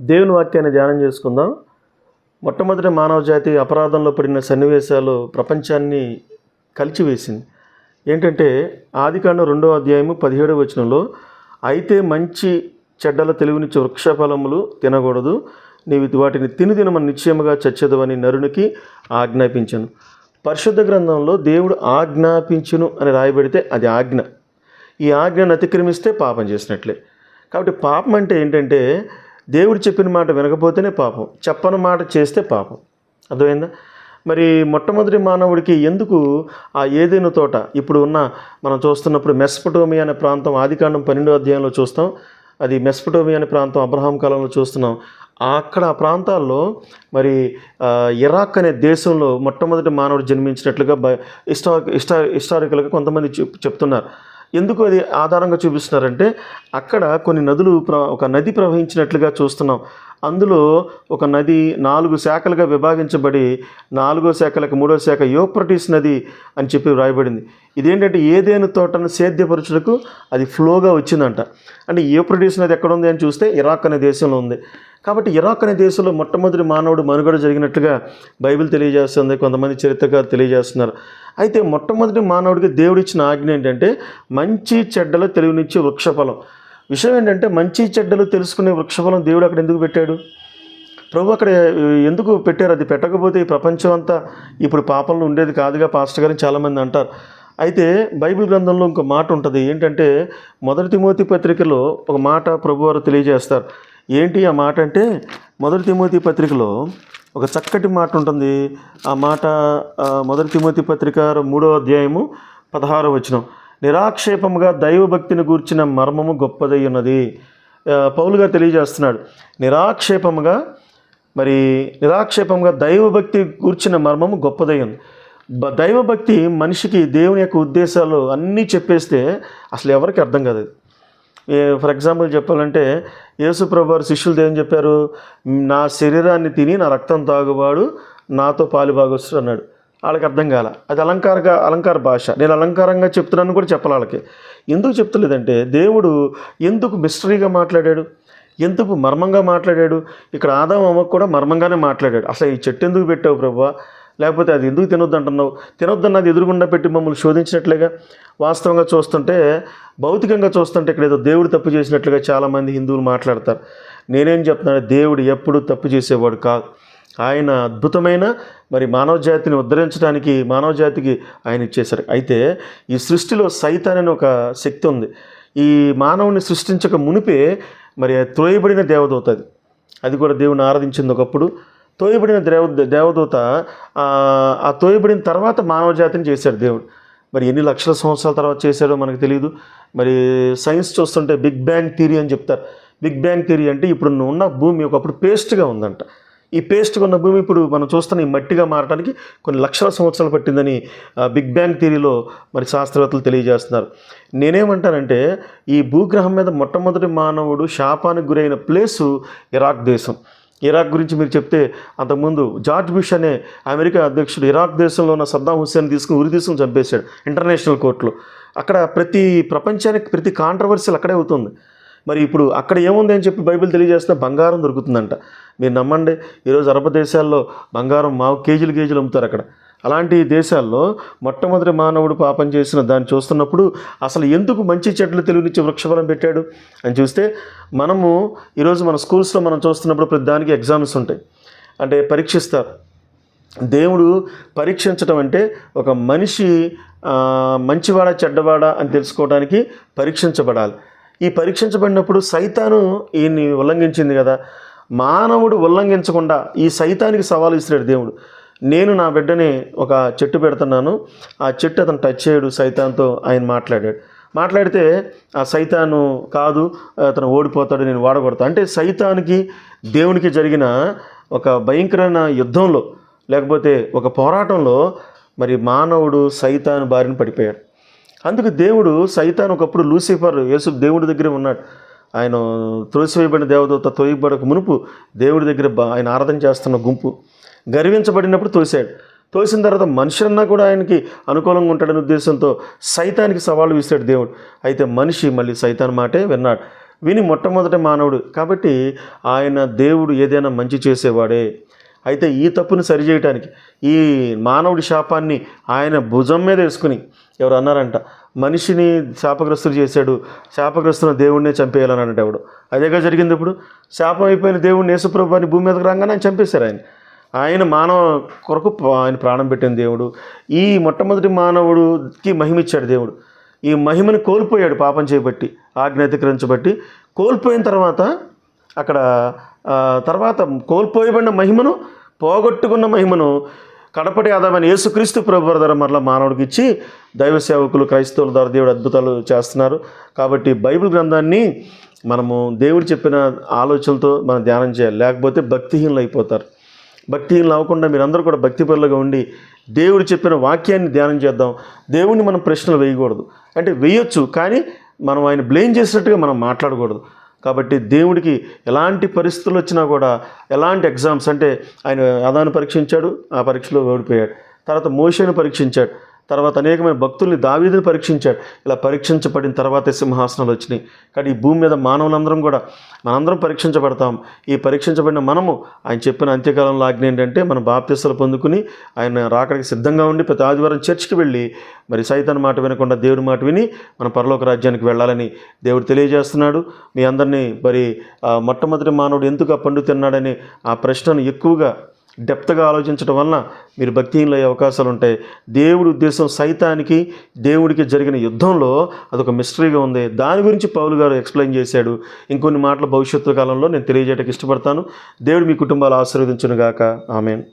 దేవుని వాక్యాన్ని ధ్యానం చేసుకుందాం. మొట్టమొదటి మానవ జాతి అపరాధంలో పడిన సన్నివేశాలు ప్రపంచాన్ని కలిచివేసింది. ఏంటంటే ఆదికాండం 2వ అధ్యాయము 17వ వచనంలో, అయితే మంచి చెడ్డల తెలివినిచ్చే వృక్షఫలములు తినకూడదు, నీవు వాటిని తినమని నిశ్చయముగా చచ్చెదవని నరునికి ఆజ్ఞాపించను. పరిశుద్ధ గ్రంథంలో దేవుడు ఆజ్ఞాపించును అని రాయబడితే అది ఆజ్ఞ. ఈ ఆజ్ఞను అతిక్రమిస్తే పాపం చేసినట్లే. కాబట్టి పాపం అంటే ఏంటంటే దేవుడు చెప్పిన మాట వినకపోతేనే పాపం, చెప్పని మాట చేస్తే పాపం. అర్థమైందా? మరి మొట్టమొదటి మానవుడికి ఎందుకు ఆ ఏదెను తోట ఇప్పుడు మనం చూస్తున్నప్పుడు మెస్పటోమియా అనే ప్రాంతం ఆదికాండం 12వ అధ్యాయంలో చూస్తాం. అది మెస్పటోమియా అనే ప్రాంతం అబ్రహాం కాలంలో చూస్తున్నాం. అక్కడ ఆ ప్రాంతాల్లో మరి ఇరాక్ అనే దేశంలో మొట్టమొదటి మానవుడు జన్మించినట్లుగా హిస్టారికల్గా కొంతమంది చెప్తున్నారు. ఎందుకు అది ఆధారంగా చూపిస్తున్నారంటే అక్కడ కొన్ని నదులు ఒక నది ప్రవహించినట్లుగా చూస్తున్నాం. అందులో ఒక నది 4 శాఖలుగా విభాగించబడి 4వ శాఖలకు 3వ శాఖ యూఫ్రటీస్ నది అని చెప్పి వ్రాయబడింది. ఇదేంటంటే ఏదైనా తోటను సేద్యపరచుటకు అది ఫ్లోగా వచ్చిందంట. అంటే యూఫ్రటీస్ నది ఎక్కడ ఉంది అని చూస్తే ఇరాక్ అనే దేశంలో ఉంది. కాబట్టి ఇరాక్ అనే దేశంలో మొట్టమొదటి మానవుడు మనుగడ జరిగినట్లుగా బైబిల్ తెలియజేస్తుంది, కొంతమంది చరిత్రకారు తెలియజేస్తున్నారు. అయితే మొట్టమొదటి మానవుడికి దేవుడిచ్చిన ఆజ్ఞ ఏంటంటే మంచి చెడ్డలు తెలివినిచ్చే వృక్షఫలం. విషయం ఏంటంటే మంచి చెడ్డలు తెలుసుకునే వృక్షఫలం దేవుడు అక్కడ ఎందుకు పెట్టాడు? ప్రభు అక్కడ ఎందుకు పెట్టారు? అది పెట్టకపోతే ఈ ప్రపంచం అంతా ఇప్పుడు పాపంలో ఉండేది కాదుగా పాస్టర్ గారిని చాలామంది అంటారు. అయితే బైబిల్ గ్రంథంలో ఇంకో మాట ఉంటుంది. ఏంటంటే 1 తిమోతి పత్రికలో ఒక మాట ప్రభువారు తెలియజేస్తారు. ఏంటి ఆ మాట అంటే 1 తిమోతి పత్రికలో ఒక చక్కటి మాట ఉంటుంది. ఆ మాట 1 తిమోతి పత్రిక 3వ అధ్యాయము 16వ వచనం, నిరాక్షేపముగా దైవభక్తిని గూర్చిన మర్మము గొప్పదై ఉన్నది. పౌలు గారు తెలియజేస్తున్నాడు. నిరాక్షేపముగా దైవభక్తి గూర్చిన మర్మము గొప్పదై ఉంది. దైవభక్తి మనిషికి దేవుని యొక్క ఉద్దేశాలు అన్నీ చెప్పేస్తే అసలు ఎవరికి అర్థం కాదు. ఫర్ ఎగ్జాంపుల్ చెప్పాలంటే యేసు ప్రభువు వారు శిష్యులు ఏం చెప్పారు? నా శరీరాన్ని తిని నా రక్తం తాగువాడు నాతో పాలుభాగస్తుడు అన్నాడు. వాళ్ళకి అర్థం కాల. అది అలంకార భాష. నేను అలంకారంగా చెప్తున్నాను కూడా చెప్పాలి వాళ్ళకి. ఎందుకు చెప్తలేదంటే దేవుడు ఎందుకు మిస్టరీగా మాట్లాడాడు, ఎందుకు మర్మంగా మాట్లాడాడు? ఇక్కడ ఆదాము అమ్మకు కూడా మర్మంగానే మాట్లాడాడు. అసలు ఈ చెట్టు ఎందుకు పెట్టావు ప్రభువా, లేకపోతే అది ఎందుకు తినొద్దు అంటున్నావు? తినొద్దన్నది ఎదురుగుండా పెట్టి మమ్మల్ని శోధించినట్లుగా. వాస్తవంగా చూస్తుంటే, భౌతికంగా చూస్తుంటే ఇక్కడ ఏదో దేవుడు తప్పు చేసినట్లుగా చాలామంది హిందువులు మాట్లాడతారు. నేనేం చెప్తున్నాను, దేవుడు ఎప్పుడూ తప్పు చేసేవాడు కాదు. ఆయన అద్భుతమైన మానవ జాతిని ఉద్ధరించడానికి మానవ జాతికి ఆయన ఇచ్చేశారు. అయితే ఈ సృష్టిలో సైతాన్ అనే ఒక శక్తి ఉంది. ఈ మానవుని సృష్టించక మునిపే త్రోయబడిన దేవదూత అది కూడా దేవుని ఆరాధించింది ఒకప్పుడు. తోయబడిన దేవదూత ఆ తోయబడిన తర్వాత మానవ జాతిని చేశాడు దేవుడు. ఎన్ని లక్షల సంవత్సరాల తర్వాత చేశాడో మనకు తెలియదు. సైన్స్ చూస్తుంటే బిగ్ బ్యాంగ్ థియరీ అని చెప్తారు. బిగ్ బ్యాంగ్ థియరీ అంటే ఇప్పుడు ఉన్న భూమి ఒకప్పుడు పేస్ట్గా ఉందంట. ఈ పేస్ట్గా ఉన్న భూమి ఇప్పుడు మనం చూస్తున్న ఈ మట్టిగా మారడానికి కొన్ని లక్షల సంవత్సరాలు పట్టిందని బిగ్ బ్యాంగ్ థియరీలో శాస్త్రవేత్తలు తెలియజేస్తున్నారు. నేనేమంటానంటే ఈ భూగ్రహం మీద మొట్టమొదటి మానవుడు శాపానికి గురైన ప్లేసు ఇరాక్ దేశం. ఇరాక్ గురించి మీరు చెప్తే అంతకుముందు జార్జ్ బుష్ అనే అమెరికా అధ్యక్షుడు ఇరాక్ దేశంలో ఉన్న సద్దాం హుస్సేన్ ఉరి తీసుకుని చంపేశాడు ఇంటర్నేషనల్ కోర్టులో. అక్కడ ప్రపంచానికి ప్రతి కాంట్రవర్సీలు అక్కడే అవుతుంది. ఇప్పుడు అక్కడ ఏముంది అని చెప్పి బైబిల్ తెలియజేస్తే బంగారం దొరుకుతుందంట. మీరు నమ్మండి, ఈరోజు అరబ్ దేశాల్లో బంగారం కేజీలు అమ్ముతారు అక్కడ. అలాంటి దేశాల్లో మొట్టమొదటి మానవుడు పాపం చేసిన దాన్ని చూస్తున్నప్పుడు అసలు ఎందుకు మంచి చెట్లు తెలివినిచ్చే వృక్షఫలం పెట్టాడు అని చూస్తే, ఈరోజు మన స్కూల్స్లో మనం చూస్తున్నప్పుడు ప్రతి దానికి ఎగ్జామ్స్ ఉంటాయి, అంటే పరీక్షిస్తారు. దేవుడు పరీక్షించడం అంటే ఒక మనిషి మంచివాడా చెడ్డవాడా అని తెలుసుకోవడానికి పరీక్షించబడాలి. ఈ పరీక్షించబడినప్పుడు సైతాను ఈయన్ని ఉల్లంఘించింది కదా. మానవుడు ఉల్లంఘించకుండా ఈ సైతానికి సవాలు ఇస్తున్నాడు దేవుడు. నేను నా బిడ్డని ఒక చెట్టు పెడుతున్నాను, ఆ చెట్టు అతను టచ్ చేయడు సైతాన్తో ఆయన మాట్లాడితే ఆ సైతాను కాదు, అతను ఓడిపోతాడు, నేను వాడగొడతా అంటే సైతానికి దేవునికి జరిగిన ఒక భయంకరమైన యుద్ధంలో లేకపోతే ఒక పోరాటంలో మానవుడు సైతాను బారిన పడిపోయాడు. అందుకు దేవుడు సైతాను ఒకప్పుడు లూసిఫర్ యేసు దేవుడి దగ్గరే ఉన్నాడు. ఆయన త్రోసివేయబడిన దేవదూత తోయబడక మునుపు దేవుడి దగ్గర ఆయన ఆరాధన చేస్తున్న గుంపు గర్వించబడినప్పుడు తోసిన తర్వాత మనుషులన్నా కూడా ఆయనకి అనుకూలంగా ఉంటాడనే ఉద్దేశంతో సైతానికి సవాళ్ళు విసిరాడు దేవుడు. అయితే మనిషి మళ్ళీ సైతాన్ మాటే విన్నాడు. విని మొట్టమొదటి మానవుడు కాబట్టి ఆయన దేవుడు ఏదైనా మంచి చేసేవాడే. అయితే ఈ తప్పుని సరిచేయటానికి ఈ మానవుడి శాపాన్ని ఆయన భుజం మీద వేసుకుని ఎవరు అన్నారంట, మనిషిని శాపగ్రస్తులు చేశాడు, శాపగ్రస్తున్న దేవుడినే చంపేయాలని అన్నట్టు ఎవడు. అదేగా జరిగింది. ఇప్పుడు శాపం అయిపోయిన దేవుడిని యేసుప్రభుని భూమి మీదకి రాగానే ఆయన చంపేశారు. ఆయన మానవ కొరకు ఆయన ప్రాణం పెట్టిన దేవుడు. ఈ మొట్టమొదటి మానవుడికి మహిమ ఇచ్చాడు దేవుడు. ఈ మహిమని కోల్పోయాడు పాపం చేయబట్టి, ఆజ్ఞ అతిక్రమించబట్టి. కోల్పోయిన తర్వాత అక్కడ తర్వాత కోల్పోయబడిన మహిమను, పోగొట్టుకున్న మహిమను కడపటి ఆదామైన యేసుక్రీస్తు ప్రభువు ద్వారా మరలా మానవుడికి ఇచ్చి దైవ సేవకులు క్రైస్తవుల ద్వారా దేవుడు అద్భుతాలు చేస్తున్నారు. కాబట్టి బైబిల్ గ్రంథాన్ని మనము దేవుడు చెప్పిన ఆలోచనలతో మనం ధ్యానం చేయాలి, లేకపోతే భక్తిహీనులు అయిపోతారు. భక్తిహీనులు అవ్వకుండా మీరందరూ కూడా భక్తిపరులుగా ఉండి దేవుడు చెప్పిన వాక్యాన్ని ధ్యానం చేద్దాం. దేవుడిని మనం ప్రశ్నలు వేయకూడదు. అంటే వేయొచ్చు, కానీ మనం ఆయన బ్లేమ్ చేసినట్టుగా మనం మాట్లాడకూడదు. కాబట్టి దేవుడికి ఎలాంటి పరిస్థితులు వచ్చినా కూడా, ఎలాంటి ఎగ్జామ్స్ అంటే ఆయన ఆదాను పరీక్షించాడు, ఆ పరీక్షలో ఓడిపోయాడు. తర్వాత మోషేను పరీక్షించాడు, తర్వాత అనేకమైన భక్తుల్ని దావీదుని పరీక్షించాడు. ఇలా పరీక్షించబడిన తర్వాతే సింహాసనాలు వచ్చినాయి. కానీ ఈ భూమి మీద మానవులందరం కూడా మనందరం పరీక్షించబడతాం. ఈ పరీక్షించబడిన మనము ఆయన చెప్పిన అంత్యకాలంలో ఆజ్ఞ ఏంటంటే మనం బాప్తిస్తాలు పొందుకుని ఆయన రాకడికి సిద్ధంగా ఉండి ప్రతి ఆదివారం చర్చికి వెళ్ళి మరి సైతాన్ మాట వినకుండా దేవుడి మాట విని మన పరలోక రాజ్యానికి వెళ్ళాలని దేవుడు తెలియజేస్తున్నాడు. మీ అందరినీ మరి మొట్టమొదటి మానవుడు ఎందుకు ఆ పండు తిన్నాడని ఆ ప్రశ్నను ఎక్కువగా డెప్త్గా ఆలోచించడం వలన మీరు భక్తిహీనులు అయ్యే అవకాశాలు ఉంటాయి. దేవుడి ఉద్దేశం సైతానికి దేవుడికి జరిగిన యుద్ధంలో అదొక మిస్టరీగా ఉంది. దాని గురించి పౌలు గారు ఎక్స్ప్లెయిన్ చేశాడు. ఇంకొన్ని మాటలు భవిష్యత్తు కాలంలో నేను తెలియజేయడానికి ఇష్టపడతాను. దేవుడు మీ కుటుంబాలు ఆశీర్వదించును గాక. ఆమేన్.